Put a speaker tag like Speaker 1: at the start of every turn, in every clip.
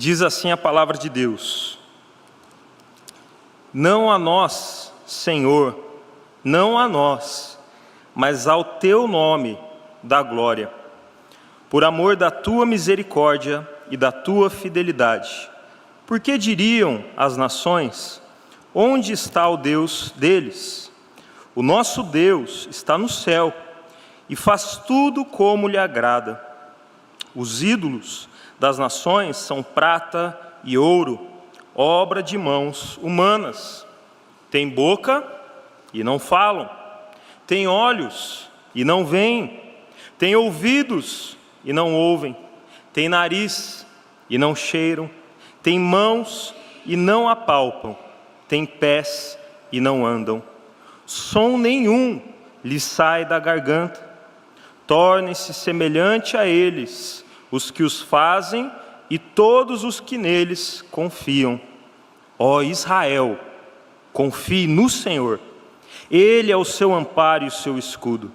Speaker 1: Diz assim a palavra de Deus: não a nós, Senhor, não a nós, mas ao teu nome dá glória, por amor da tua misericórdia e da tua fidelidade. Porque diriam as nações: onde está o Deus deles? O nosso Deus está no céu e faz tudo como lhe agrada. Os ídolos das nações são prata e ouro, obra de mãos humanas. Têm boca e não falam, têm olhos e não veem, têm ouvidos e não ouvem, têm nariz e não cheiram, têm mãos e não apalpam, têm pés e não andam. Som nenhum lhes sai da garganta. Tornem-se semelhante a eles os que os fazem e todos os que neles confiam. Ó Israel, confie no Senhor. Ele é o seu amparo e o seu escudo.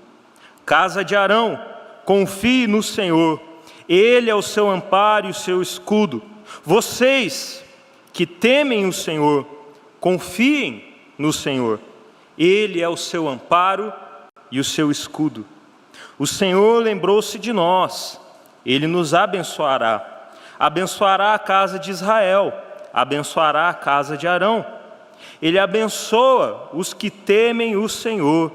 Speaker 1: Casa de Arão, confie no Senhor. Ele é o seu amparo e o seu escudo. Vocês que temem o Senhor, confiem no Senhor. Ele é o seu amparo e o seu escudo. O Senhor lembrou-se de nós. Ele nos abençoará. Abençoará a casa de Israel. Abençoará a casa de Arão. Ele abençoa os que temem o Senhor,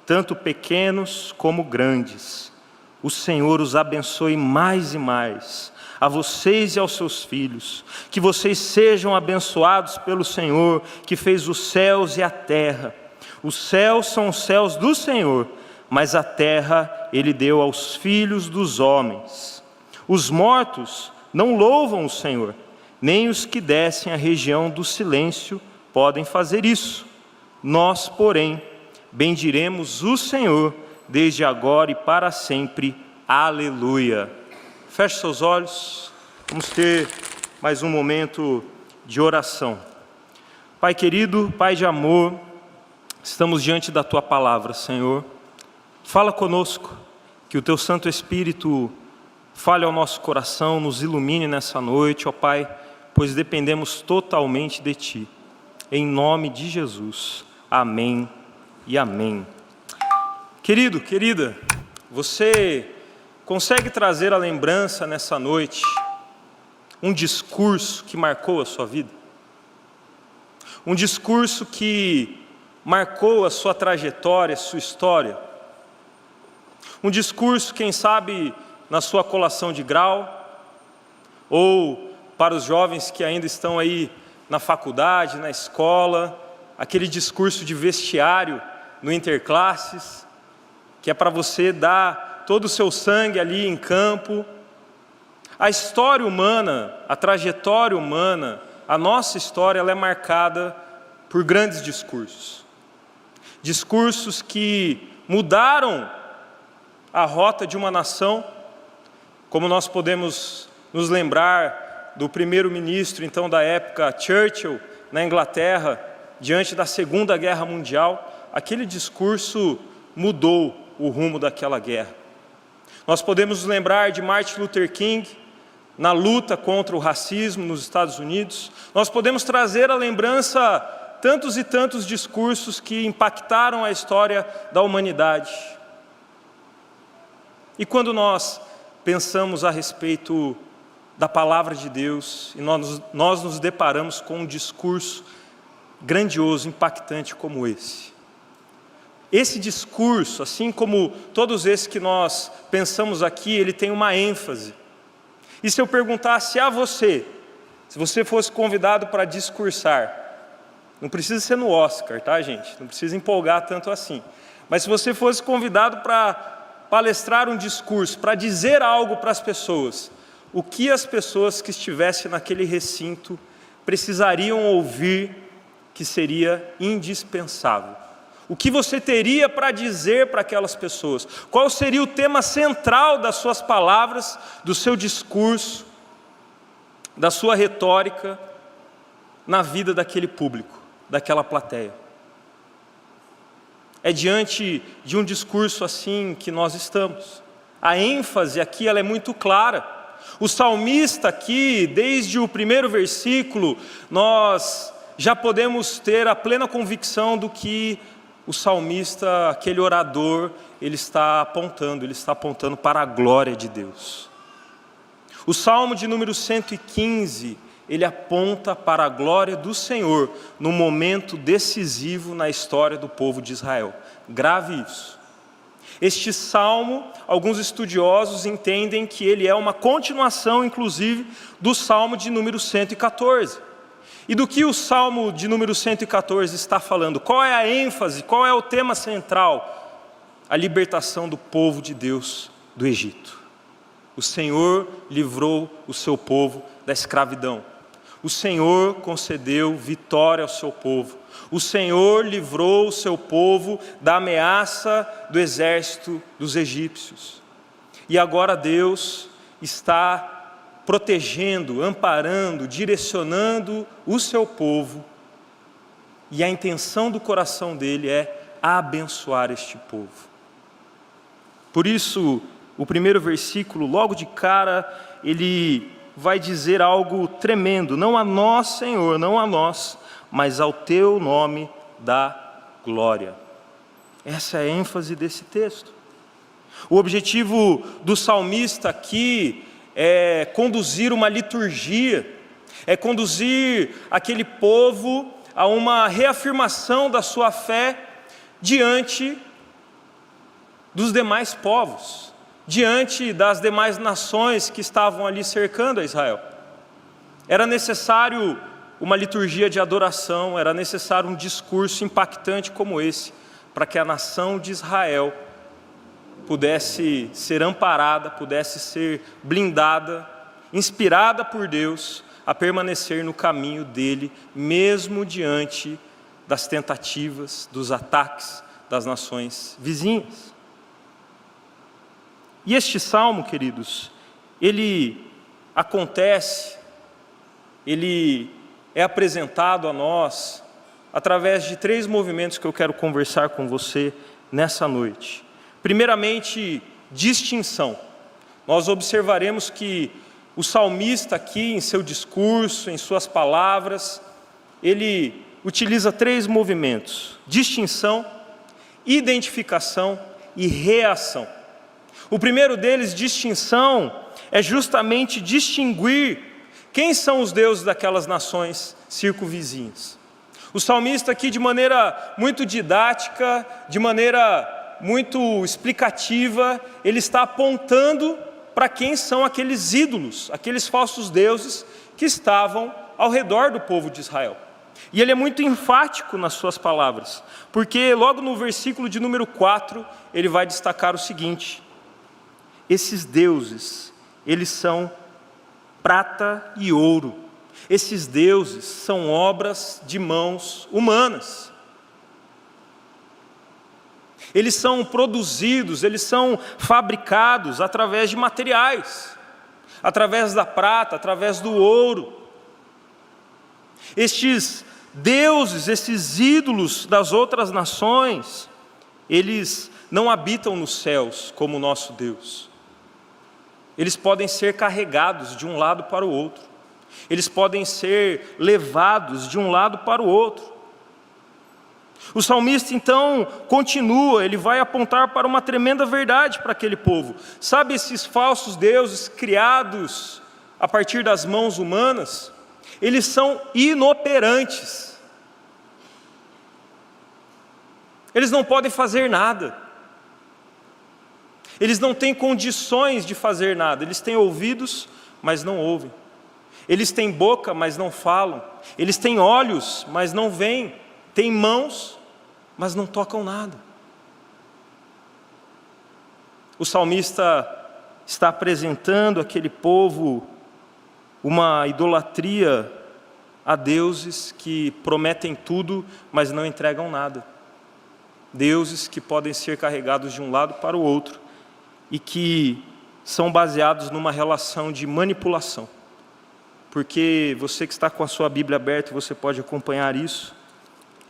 Speaker 1: tanto pequenos como grandes. O Senhor os abençoe mais e mais, a vocês e aos seus filhos. Que vocês sejam abençoados pelo Senhor, que fez os céus e a terra. Os céus são os céus do Senhor, mas a terra Ele deu aos filhos dos homens. Os mortos não louvam o Senhor, nem os que descem à região do silêncio podem fazer isso. Nós, porém, bendiremos o Senhor desde agora e para sempre. Aleluia. Feche seus olhos, vamos ter mais um momento de oração. Pai querido, Pai de amor, estamos diante da Tua palavra, Senhor. Fala conosco, que o Teu Santo Espírito fale ao nosso coração, nos ilumine nessa noite, ó Pai, pois dependemos totalmente de Ti. Em nome de Jesus. Amém e amém. Querido, querida, você consegue trazer à lembrança nessa noite um discurso que marcou a sua vida? Um discurso que marcou a sua trajetória, a sua história? Um discurso, quem sabe, na sua colação de grau, ou para os jovens que ainda estão aí na faculdade, na escola, aquele discurso de vestiário no interclasses, que é para você dar todo o seu sangue ali em campo. A história humana, a trajetória humana, a nossa história, ela é marcada por grandes discursos. Discursos que mudaram a rota de uma nação, como nós podemos nos lembrar do primeiro-ministro, então, da época, Churchill, na Inglaterra, diante da Segunda Guerra Mundial. Aquele discurso mudou o rumo daquela guerra. Nós podemos nos lembrar de Martin Luther King, na luta contra o racismo nos Estados Unidos. Nós podemos trazer à lembrança tantos e tantos discursos que impactaram a história da humanidade. E quando nós pensamos a respeito da palavra de Deus, e nós nos deparamos com um discurso grandioso, impactante como esse discurso, assim como todos esses que nós pensamos aqui, ele tem uma ênfase. E se eu perguntasse a você, se você fosse convidado para discursar, não precisa ser no Oscar, tá, gente? Não precisa empolgar tanto assim. Mas se você fosse convidado para palestrar um discurso, para dizer algo para as pessoas, o que as pessoas que estivessem naquele recinto precisariam ouvir que seria indispensável? O que você teria para dizer para aquelas pessoas? Qual seria o tema central das suas palavras, do seu discurso, da sua retórica na vida daquele público, daquela plateia? É diante de um discurso assim que nós estamos. A ênfase aqui ela é muito clara. O salmista aqui, desde o primeiro versículo, nós já podemos ter a plena convicção do que o salmista, aquele orador, ele está apontando para a glória de Deus. O Salmo de número 115, ele aponta para a glória do Senhor, no momento decisivo na história do povo de Israel. Grave isso. Este salmo, alguns estudiosos entendem que ele é uma continuação, inclusive, do Salmo de número 114. E do que o Salmo de número 114 está falando? Qual é a ênfase, qual é o tema central? A libertação do povo de Deus do Egito. O Senhor livrou o seu povo da escravidão. O Senhor concedeu vitória ao seu povo. O Senhor livrou o seu povo da ameaça do exército dos egípcios. E agora Deus está protegendo, amparando, direcionando o seu povo. E a intenção do coração dele é abençoar este povo. Por isso, o primeiro versículo, logo de cara, ele vai dizer algo tremendo. Não a nós, Senhor, não a nós, mas ao teu nome dá glória. Essa é a ênfase desse texto. O objetivo do salmista aqui é conduzir uma liturgia, é conduzir aquele povo a uma reafirmação da sua fé diante dos demais povos, diante das demais nações que estavam ali cercando a Israel. Era necessário uma liturgia de adoração, era necessário um discurso impactante como esse, para que a nação de Israel pudesse ser amparada, pudesse ser blindada, inspirada por Deus a permanecer no caminho dele, mesmo diante das tentativas, dos ataques das nações vizinhas. E este salmo, queridos, ele acontece, ele é apresentado a nós através de 3 movimentos que eu quero conversar com você nessa noite. Primeiramente, distinção. Nós observaremos que o salmista aqui, em seu discurso, em suas palavras, ele utiliza 3 movimentos: distinção, identificação e reação. O primeiro deles, distinção, é justamente distinguir quem são os deuses daquelas nações circunvizinhas. O salmista aqui, de maneira muito didática, de maneira muito explicativa, ele está apontando para quem são aqueles ídolos, aqueles falsos deuses que estavam ao redor do povo de Israel. E ele é muito enfático nas suas palavras, porque logo no versículo de número 4, ele vai destacar o seguinte: esses deuses, eles são prata e ouro. Esses deuses são obras de mãos humanas. Eles são produzidos, eles são fabricados através de materiais, através da prata, através do ouro. Estes deuses, esses ídolos das outras nações, eles não habitam nos céus como o nosso Deus. Eles podem ser carregados de um lado para o outro. Eles podem ser levados de um lado para o outro. O salmista então continua, ele vai apontar para uma tremenda verdade para aquele povo. Sabe esses falsos deuses criados a partir das mãos humanas? Eles são inoperantes. Eles não podem fazer nada. Eles não têm condições de fazer nada. Eles têm ouvidos, mas não ouvem. Eles têm boca, mas não falam. Eles têm olhos, mas não veem. Têm mãos, mas não tocam nada. O salmista está apresentando àquele povo uma idolatria a deuses que prometem tudo, mas não entregam nada. Deuses que podem ser carregados de um lado para o outro e que são baseados numa relação de manipulação. Porque você que está com a sua Bíblia aberta, você pode acompanhar isso.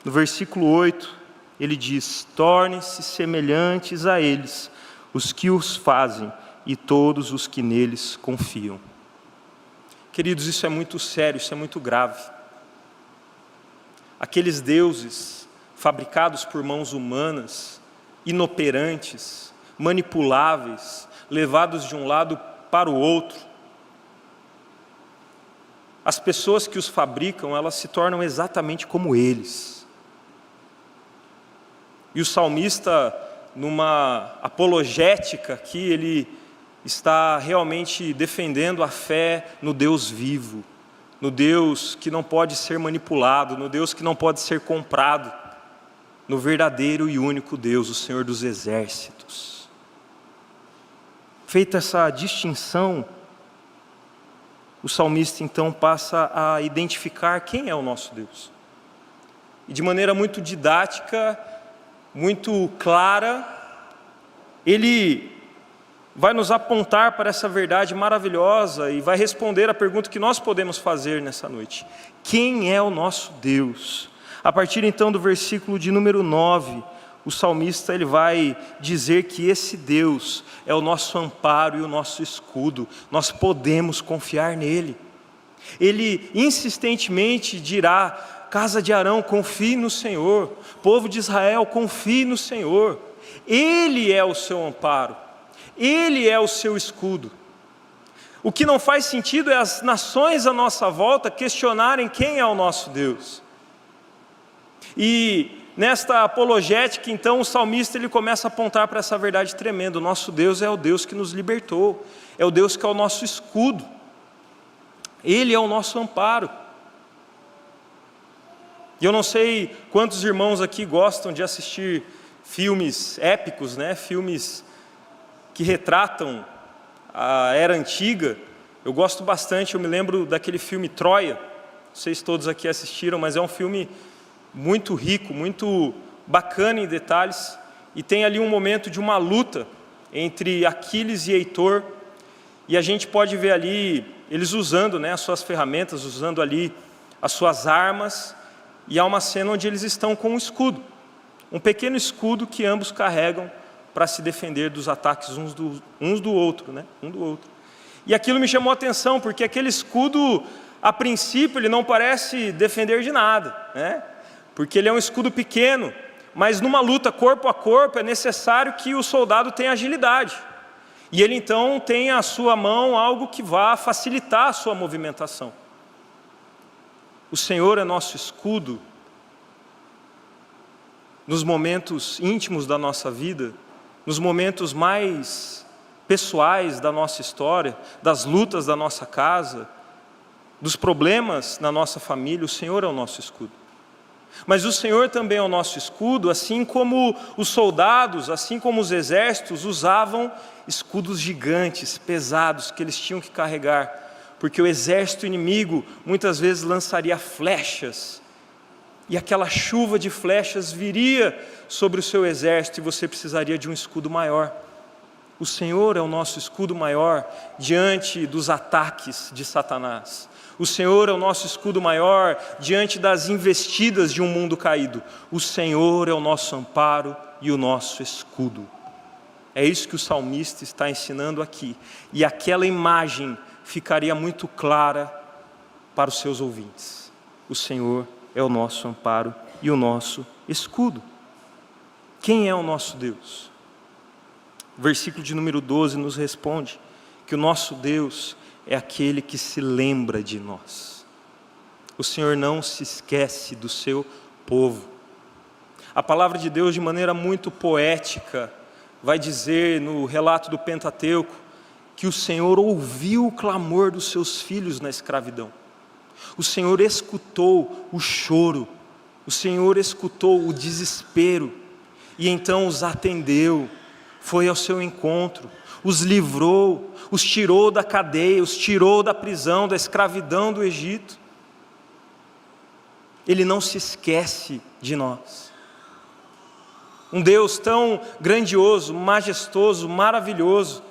Speaker 1: No versículo 8, ele diz: tornem-se semelhantes a eles os que os fazem, e todos os que neles confiam. Queridos, isso é muito sério, isso é muito grave. Aqueles deuses fabricados por mãos humanas, inoperantes, manipuláveis, levados de um lado para o outro, as pessoas que os fabricam, elas se tornam exatamente como eles. E o salmista, numa apologética aqui, ele está realmente defendendo a fé no Deus vivo, no Deus que não pode ser manipulado, no Deus que não pode ser comprado, no verdadeiro e único Deus, o Senhor dos exércitos. Feita essa distinção, o salmista então passa a identificar quem é o nosso Deus. E de maneira muito didática, muito clara, ele vai nos apontar para essa verdade maravilhosa e vai responder a pergunta que nós podemos fazer nessa noite: quem é o nosso Deus? A partir então do versículo de número 9, o salmista ele vai dizer que esse Deus é o nosso amparo e o nosso escudo, nós podemos confiar nele. Ele insistentemente dirá: casa de Arão, confie no Senhor, povo de Israel, confie no Senhor, Ele é o seu amparo, Ele é o seu escudo. O que não faz sentido é as nações à nossa volta questionarem quem é o nosso Deus. E nesta apologética, então, o salmista ele começa a apontar para essa verdade tremenda: o nosso Deus é o Deus que nos libertou, é o Deus que é o nosso escudo, Ele é o nosso amparo. E eu não sei quantos irmãos aqui gostam de assistir filmes épicos, né? Filmes que retratam a era antiga. Eu gosto bastante, eu me lembro daquele filme Troia, não sei se todos aqui assistiram, mas é um filme muito rico, muito bacana em detalhes, e tem ali um momento de uma luta entre Aquiles e Heitor, e a gente pode ver ali eles usando, né, as suas ferramentas, usando ali as suas armas, e há uma cena onde eles estão com um escudo, um pequeno escudo que ambos carregam para se defender dos ataques uns do outro, né, um do outro. E aquilo me chamou a atenção, porque aquele escudo, a princípio, ele não parece defender de nada, né? Porque ele é um escudo pequeno, mas numa luta corpo a corpo é necessário que o soldado tenha agilidade. E ele então tem à sua mão algo que vá facilitar a sua movimentação. O Senhor é nosso escudo nos momentos íntimos da nossa vida, nos momentos mais pessoais da nossa história, das lutas da nossa casa, dos problemas na nossa família. O Senhor é o nosso escudo. Mas o Senhor também é o nosso escudo, assim como os soldados, assim como os exércitos usavam escudos gigantes, pesados, que eles tinham que carregar, porque o exército inimigo muitas vezes lançaria flechas, e aquela chuva de flechas viria sobre o seu exército, e você precisaria de um escudo maior. O Senhor é o nosso escudo maior diante dos ataques de Satanás. O Senhor é o nosso escudo maior diante das investidas de um mundo caído. O Senhor é o nosso amparo e o nosso escudo. É isso que o salmista está ensinando aqui. E aquela imagem ficaria muito clara para os seus ouvintes. O Senhor é o nosso amparo e o nosso escudo. Quem é o nosso Deus? O versículo de número 12 nos responde que o nosso Deus é aquele que se lembra de nós. O Senhor não se esquece do seu povo. A palavra de Deus, de maneira muito poética, vai dizer no relato do Pentateuco que o Senhor ouviu o clamor dos seus filhos na escravidão. O Senhor escutou o choro, o Senhor escutou o desespero, e então os atendeu, foi ao seu encontro, os livrou, os tirou da cadeia, os tirou da prisão, da escravidão do Egito. Ele não se esquece de nós. Um Deus tão grandioso, majestoso, maravilhoso,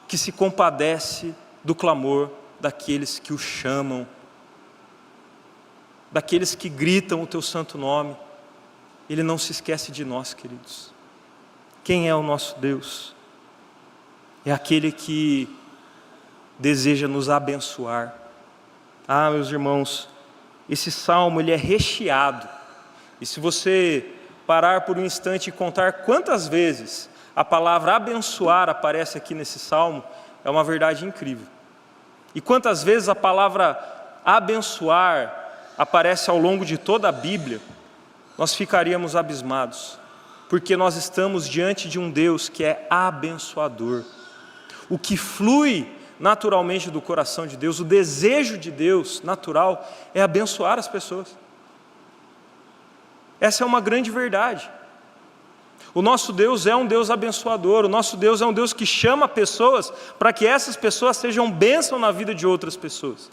Speaker 1: que se compadece do clamor daqueles que o chamam, daqueles que gritam o teu santo nome. Ele não se esquece de nós, queridos. Quem é o nosso Deus? é aquele que deseja nos abençoar. Ah, meus irmãos, esse salmo ele é recheado. E se você parar por um instante e contar quantas vezes a palavra abençoar aparece aqui nesse salmo, é uma verdade incrível. E quantas vezes a palavra abençoar aparece ao longo de toda a Bíblia, nós ficaríamos abismados, porque nós estamos diante de um Deus que é abençoador. O que flui naturalmente do coração de Deus, o desejo de Deus natural, é abençoar as pessoas. Essa é uma grande verdade. O nosso Deus é um Deus abençoador, o nosso Deus é um Deus que chama pessoas para que essas pessoas sejam bênção na vida de outras pessoas.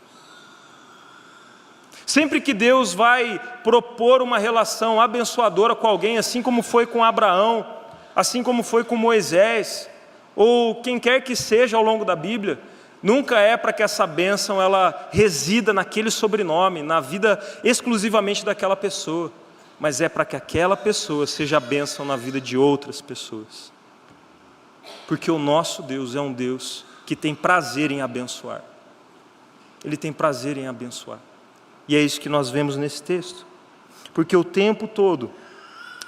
Speaker 1: Sempre que Deus vai propor uma relação abençoadora com alguém, assim como foi com Abraão, assim como foi com Moisés, ou quem quer que seja ao longo da Bíblia, nunca é para que essa bênção ela resida naquele sobrenome, na vida exclusivamente daquela pessoa, mas é para que aquela pessoa seja bênção na vida de outras pessoas. Porque o nosso Deus é um Deus que tem prazer em abençoar. Ele tem prazer em abençoar. E é isso que nós vemos nesse texto. Porque o tempo todo,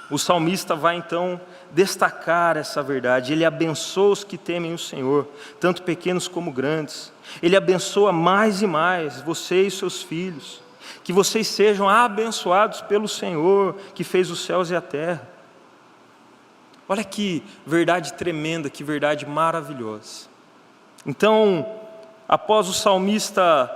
Speaker 1: o salmista vai então destacar essa verdade. Ele abençoa os que temem o Senhor, tanto pequenos como grandes. Ele abençoa mais e mais você e seus filhos. Que vocês sejam abençoados pelo Senhor, que fez os céus e a terra. Olha que verdade tremenda, que verdade maravilhosa. Então, após o salmista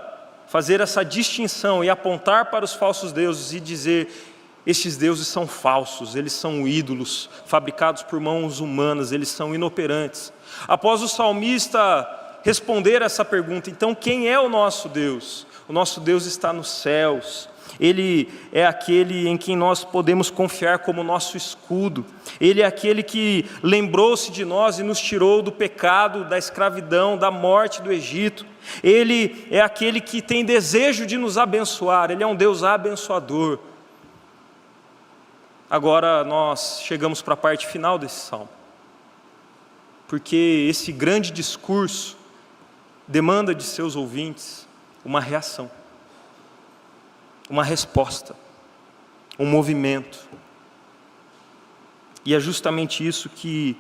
Speaker 1: fazer essa distinção e apontar para os falsos deuses e dizer: estes deuses são falsos, eles são ídolos, fabricados por mãos humanas, eles são inoperantes. Após o salmista responder essa pergunta, então quem é o nosso Deus? O nosso Deus está nos céus. Ele é aquele em quem nós podemos confiar como nosso escudo. Ele é aquele que lembrou-se de nós e nos tirou do pecado, da escravidão, da morte do Egito. Ele é aquele que tem desejo de nos abençoar. Ele é um Deus abençoador. Agora nós chegamos para a parte final desse salmo, porque esse grande discurso demanda de seus ouvintes uma reação, uma resposta, um movimento. E é justamente isso que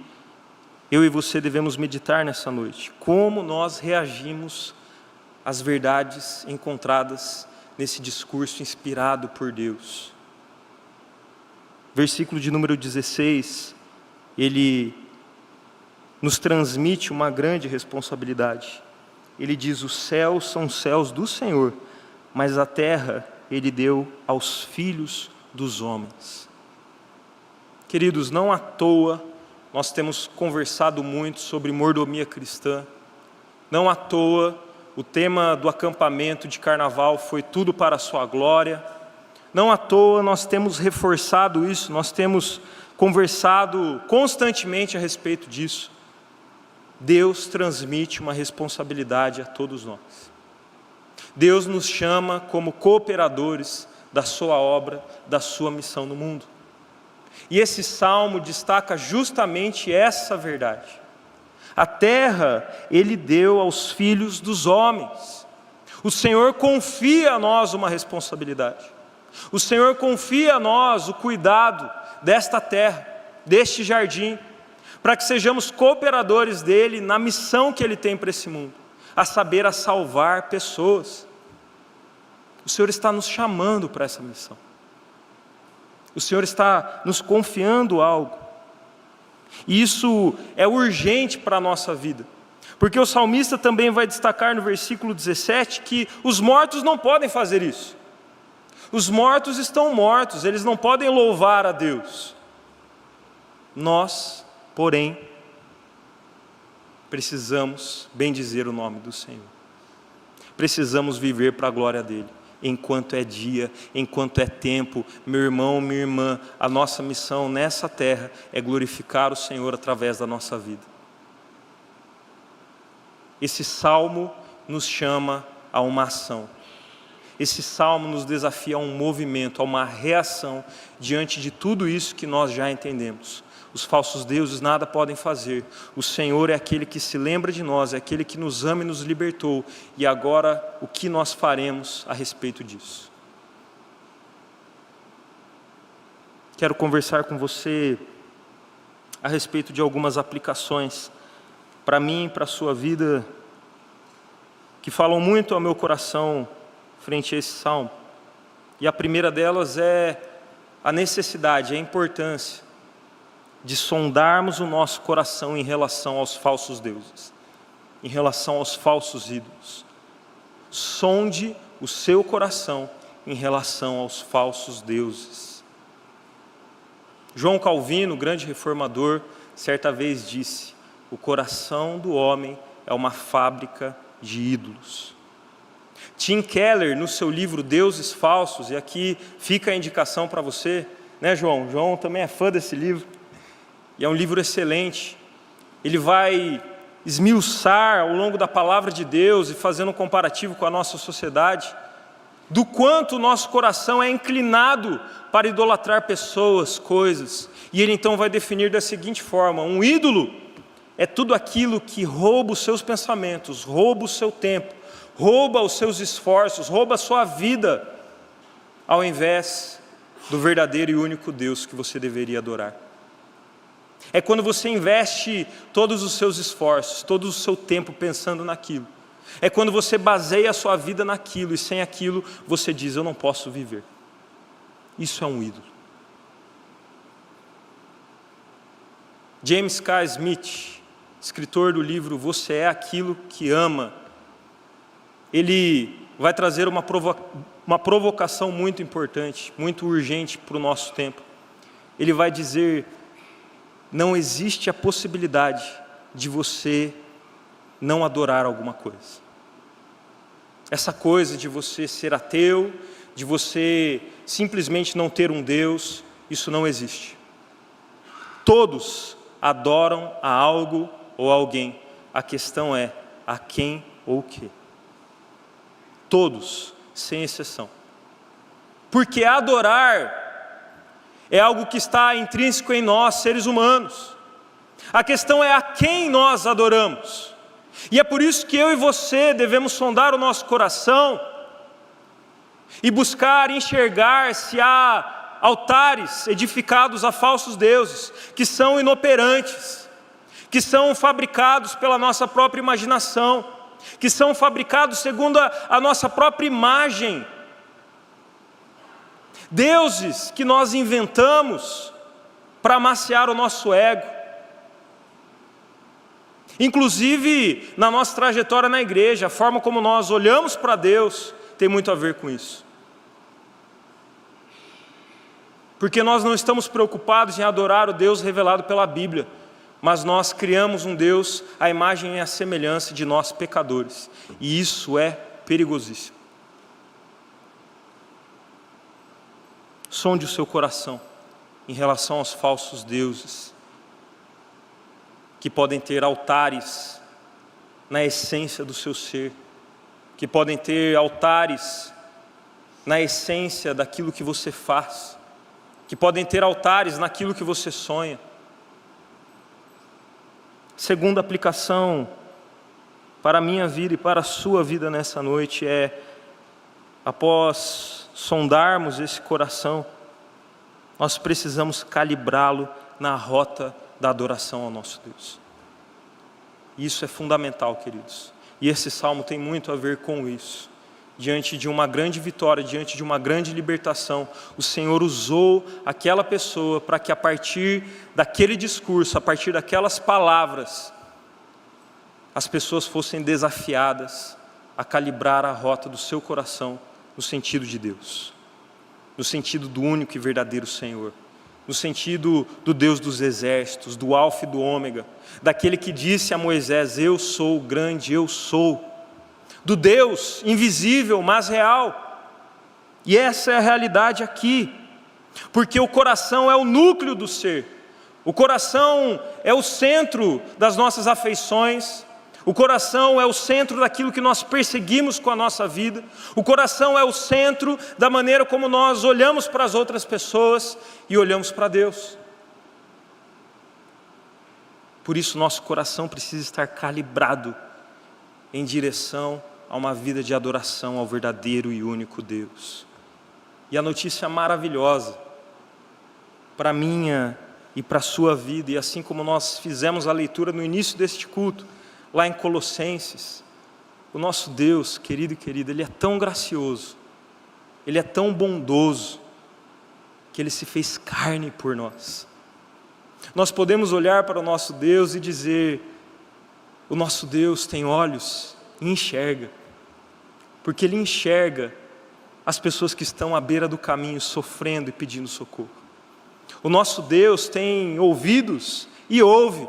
Speaker 1: eu e você devemos meditar nessa noite. Como nós reagimos às verdades encontradas nesse discurso inspirado por Deus. Versículo de número 16, ele nos transmite uma grande responsabilidade. Ele diz: os céus são os céus do Senhor, mas a terra Ele deu aos filhos dos homens. Queridos, não à toa nós temos conversado muito sobre mordomia cristã. Não à toa o tema do acampamento de carnaval foi tudo para a sua glória. Não à toa nós temos reforçado isso, nós temos conversado constantemente a respeito disso. Deus transmite uma responsabilidade a todos nós. Deus nos chama como cooperadores da sua obra, da sua missão no mundo. E esse salmo destaca justamente essa verdade. A terra Ele deu aos filhos dos homens. O Senhor confia a nós uma responsabilidade. O Senhor confia a nós o cuidado desta terra, deste jardim, para que sejamos cooperadores dEle na missão que Ele tem para esse mundo, a saber, a salvar pessoas. O Senhor está nos chamando para essa missão. O Senhor está nos confiando algo. E isso é urgente para a nossa vida. Porque o salmista também vai destacar no versículo 17 que os mortos não podem fazer isso. Os mortos estão mortos, eles não podem louvar a Deus. Nós, porém, precisamos bendizer o nome do Senhor. Precisamos viver para a glória dEle. Enquanto é dia, enquanto é tempo, meu irmão, minha irmã, a nossa missão nessa terra é glorificar o Senhor através da nossa vida. Esse salmo nos chama a uma ação. Esse salmo nos desafia a um movimento, a uma reação diante de tudo isso que nós já entendemos. Os falsos deuses nada podem fazer. O Senhor é aquele que se lembra de nós, é aquele que nos ama e nos libertou. E agora, o que nós faremos a respeito disso? Quero conversar com você a respeito de algumas aplicações para mim e para a sua vida, que falam muito ao meu coração frente a esse salmo. E a primeira delas é a necessidade, a importância de sondarmos o nosso coração em relação aos falsos deuses, em relação aos falsos ídolos. Sonde o seu coração em relação aos falsos deuses. João Calvino, grande reformador, certa vez disse: o coração do homem é uma fábrica de ídolos. Tim Keller, no seu livro Deuses Falsos, e aqui fica a indicação para você, né, João? João também é fã desse livro, e é um livro excelente. Ele vai esmiuçar ao longo da palavra de Deus e fazendo um comparativo com a nossa sociedade, do quanto o nosso coração é inclinado para idolatrar pessoas, coisas. E ele então vai definir da seguinte forma: um ídolo é tudo aquilo que rouba os seus pensamentos, rouba o seu tempo, rouba os seus esforços, rouba a sua vida, ao invés do verdadeiro e único Deus que você deveria adorar. É quando você investe todos os seus esforços, todo o seu tempo pensando naquilo. É quando você baseia a sua vida naquilo, e sem aquilo você diz: eu não posso viver. Isso é um ídolo. James K. Smith, escritor do livro Você é Aquilo que Ama, ele vai trazer uma provocação muito importante, muito urgente para o nosso tempo. Ele vai dizer: não existe a possibilidade de você não adorar alguma coisa. Essa coisa de você ser ateu, de você simplesmente não ter um Deus, isso não existe. Todos adoram a algo ou alguém. A questão é a quem ou o quê. Todos, sem exceção. Porque adorar é algo que está intrínseco em nós, seres humanos. A questão é a quem nós adoramos. E é por isso que eu e você devemos sondar o nosso coração e buscar enxergar se há altares edificados a falsos deuses, que são inoperantes, que são fabricados pela nossa própria imaginação, que são fabricados segundo a nossa própria imagem. Deuses que nós inventamos para amaciar o nosso ego. Inclusive, na nossa trajetória na igreja, a forma como nós olhamos para Deus tem muito a ver com isso. Porque nós não estamos preocupados em adorar o Deus revelado pela Bíblia, mas nós criamos um Deus à imagem e à semelhança de nós pecadores. E isso é perigosíssimo. Sonde o seu coração em relação aos falsos deuses, que podem ter altares na essência do seu ser, que podem ter altares na essência daquilo que você faz, que podem ter altares naquilo que você sonha. Segunda aplicação para a minha vida e para a sua vida nessa noite é, após sondarmos esse coração, nós precisamos calibrá-lo na rota da adoração ao nosso Deus. Isso é fundamental, queridos. E esse salmo tem muito a ver com isso. Diante de uma grande vitória, diante de uma grande libertação, o Senhor usou aquela pessoa para que a partir daquele discurso, a partir daquelas palavras, as pessoas fossem desafiadas a calibrar a rota do seu coração no sentido de Deus, no sentido do único e verdadeiro Senhor, no sentido do Deus dos exércitos, do Alfa e do Ômega, daquele que disse a Moisés: eu sou o grande, eu sou, do Deus invisível, mas real. E essa é a realidade aqui, porque o coração é o núcleo do ser, o coração é o centro das nossas afeições, o coração é o centro daquilo que nós perseguimos com a nossa vida, o coração é o centro da maneira como nós olhamos para as outras pessoas e olhamos para Deus. Por isso nosso coração precisa estar calibrado em direção a uma vida de adoração ao verdadeiro e único Deus. E a notícia maravilhosa para a minha e para a sua vida, e assim como nós fizemos a leitura no início deste culto, lá em Colossenses, o nosso Deus, querido e querida, Ele é tão gracioso, Ele é tão bondoso, que Ele se fez carne por nós. Nós podemos olhar para o nosso Deus e dizer: o nosso Deus tem olhos e enxerga, porque Ele enxerga as pessoas que estão à beira do caminho sofrendo e pedindo socorro. O nosso Deus tem ouvidos e ouve,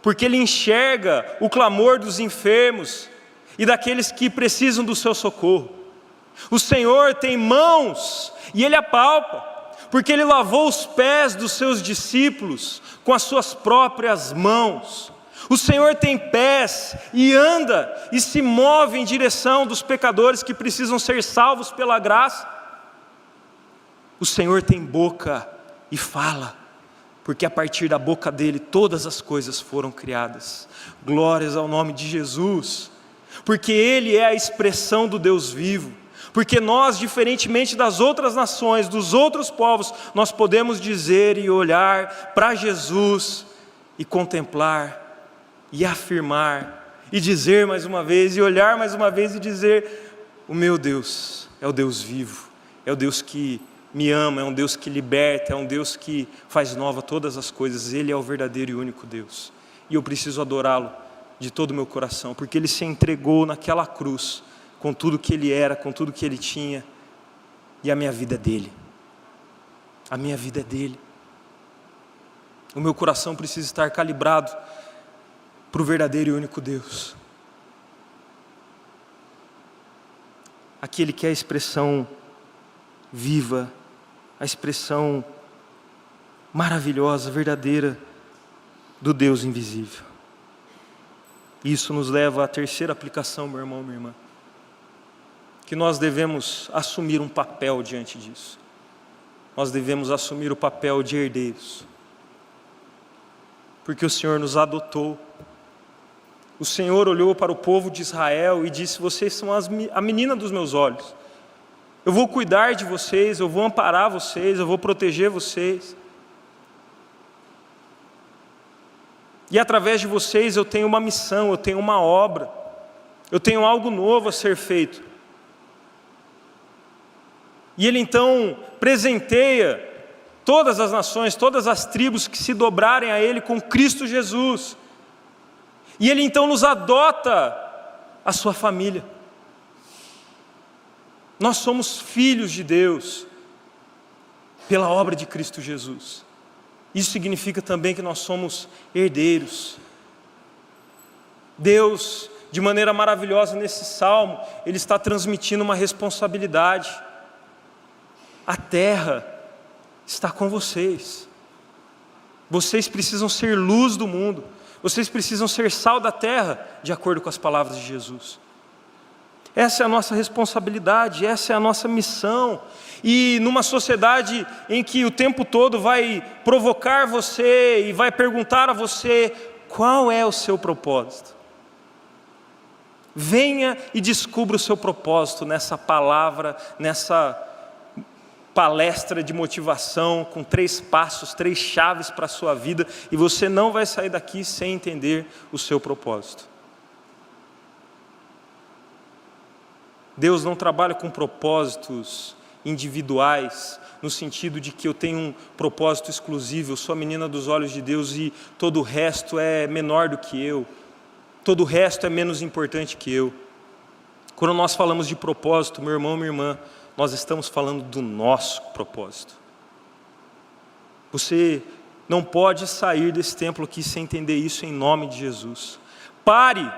Speaker 1: porque Ele enxerga o clamor dos enfermos e daqueles que precisam do seu socorro. O Senhor tem mãos e Ele apalpa, porque Ele lavou os pés dos seus discípulos com as suas próprias mãos. O Senhor tem pés e anda e se move em direção dos pecadores que precisam ser salvos pela graça. O Senhor tem boca e fala, porque a partir da boca dele todas as coisas foram criadas. Glórias ao nome de Jesus, porque Ele é a expressão do Deus vivo. Porque nós, diferentemente das outras nações, dos outros povos, nós podemos dizer e olhar para Jesus e contemplar e afirmar e dizer mais uma vez e olhar mais uma vez e dizer: o meu Deus é o Deus vivo, é o Deus que me ama, é um Deus que liberta, é um Deus que faz nova todas as coisas. Ele é o verdadeiro e único Deus, e eu preciso adorá-lo de todo o meu coração, porque Ele se entregou naquela cruz com tudo que Ele era, com tudo que Ele tinha, e a minha vida é dele, a minha vida é dele. O meu coração precisa estar calibrado para o verdadeiro e único Deus, aquele que é a expressão viva, a expressão maravilhosa, verdadeira do Deus invisível. Isso nos leva à terceira aplicação, meu irmão, minha irmã, que nós devemos assumir um papel diante disso. Nós devemos assumir o papel de herdeiros, porque o Senhor nos adotou. O Senhor olhou para o povo de Israel e disse: vocês são a menina dos meus olhos, eu vou cuidar de vocês, eu vou amparar vocês, eu vou proteger vocês, e através de vocês eu tenho uma missão, eu tenho uma obra, eu tenho algo novo a ser feito. E Ele então presenteia todas as nações, todas as tribos que se dobrarem a Ele com Cristo Jesus. E Ele então nos adota a sua família. Nós somos filhos de Deus pela obra de Cristo Jesus. Isso significa também que nós somos herdeiros. Deus, de maneira maravilhosa nesse salmo, Ele está transmitindo uma responsabilidade. A terra está com vocês. Vocês precisam ser luz do mundo. Vocês precisam ser sal da terra, de acordo com as palavras de Jesus. Essa é a nossa responsabilidade, essa é a nossa missão. E numa sociedade em que o tempo todo vai provocar você e vai perguntar a você: qual é o seu propósito? Venha e descubra o seu propósito nessa palavra, nessa palestra de motivação com 3 passos, 3 chaves para a sua vida, e você não vai sair daqui sem entender o seu propósito. Deus não trabalha com propósitos individuais, no sentido de que eu tenho um propósito exclusivo, eu sou a menina dos olhos de Deus e todo o resto é menor do que eu, todo o resto é menos importante que eu. Quando nós falamos de propósito, meu irmão, minha irmã, nós estamos falando do nosso propósito. Você não pode sair desse templo aqui sem entender isso, em nome de Jesus. Pare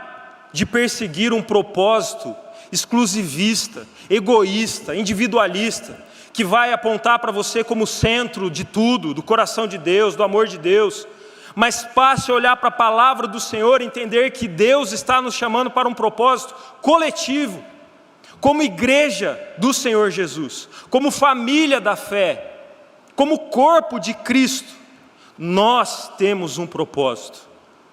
Speaker 1: de perseguir um propósito exclusivista, egoísta, individualista, que vai apontar para você como centro de tudo, do coração de Deus, do amor de Deus. Mas passe a olhar para a palavra do Senhor e entender que Deus está nos chamando para um propósito coletivo, como igreja do Senhor Jesus, como família da fé, como corpo de Cristo. Nós temos um propósito.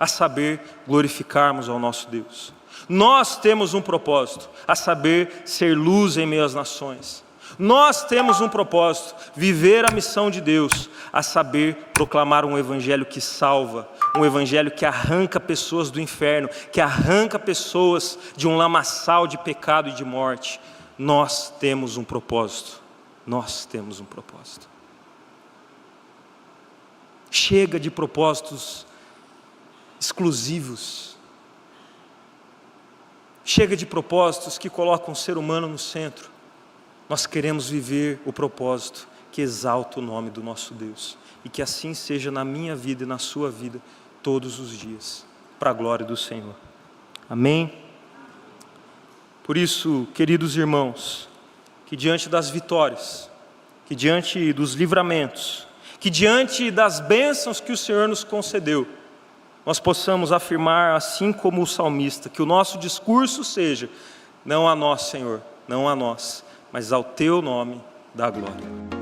Speaker 1: a saber, glorificarmos ao nosso Deus. Nós temos um propósito, a saber, ser luz em meio às nações. Nós temos um propósito, viver a missão de Deus, a saber, proclamar um evangelho que salva, um evangelho que arranca pessoas do inferno, que arranca pessoas de um lamaçal de pecado e de morte. Nós temos um propósito, nós temos um propósito. Chega de propósitos exclusivos. Chega de propósitos que colocam o ser humano no centro. Nós queremos viver o propósito que exalta o nome do nosso Deus. E que assim seja na minha vida e na sua vida todos os dias, para a glória do Senhor. Amém? Por isso, queridos irmãos, que diante das vitórias, que diante dos livramentos, que diante das bênçãos que o Senhor nos concedeu, nós possamos afirmar, assim como o salmista, que o nosso discurso seja: não a nós, Senhor, não a nós, mas ao Teu nome dá glória.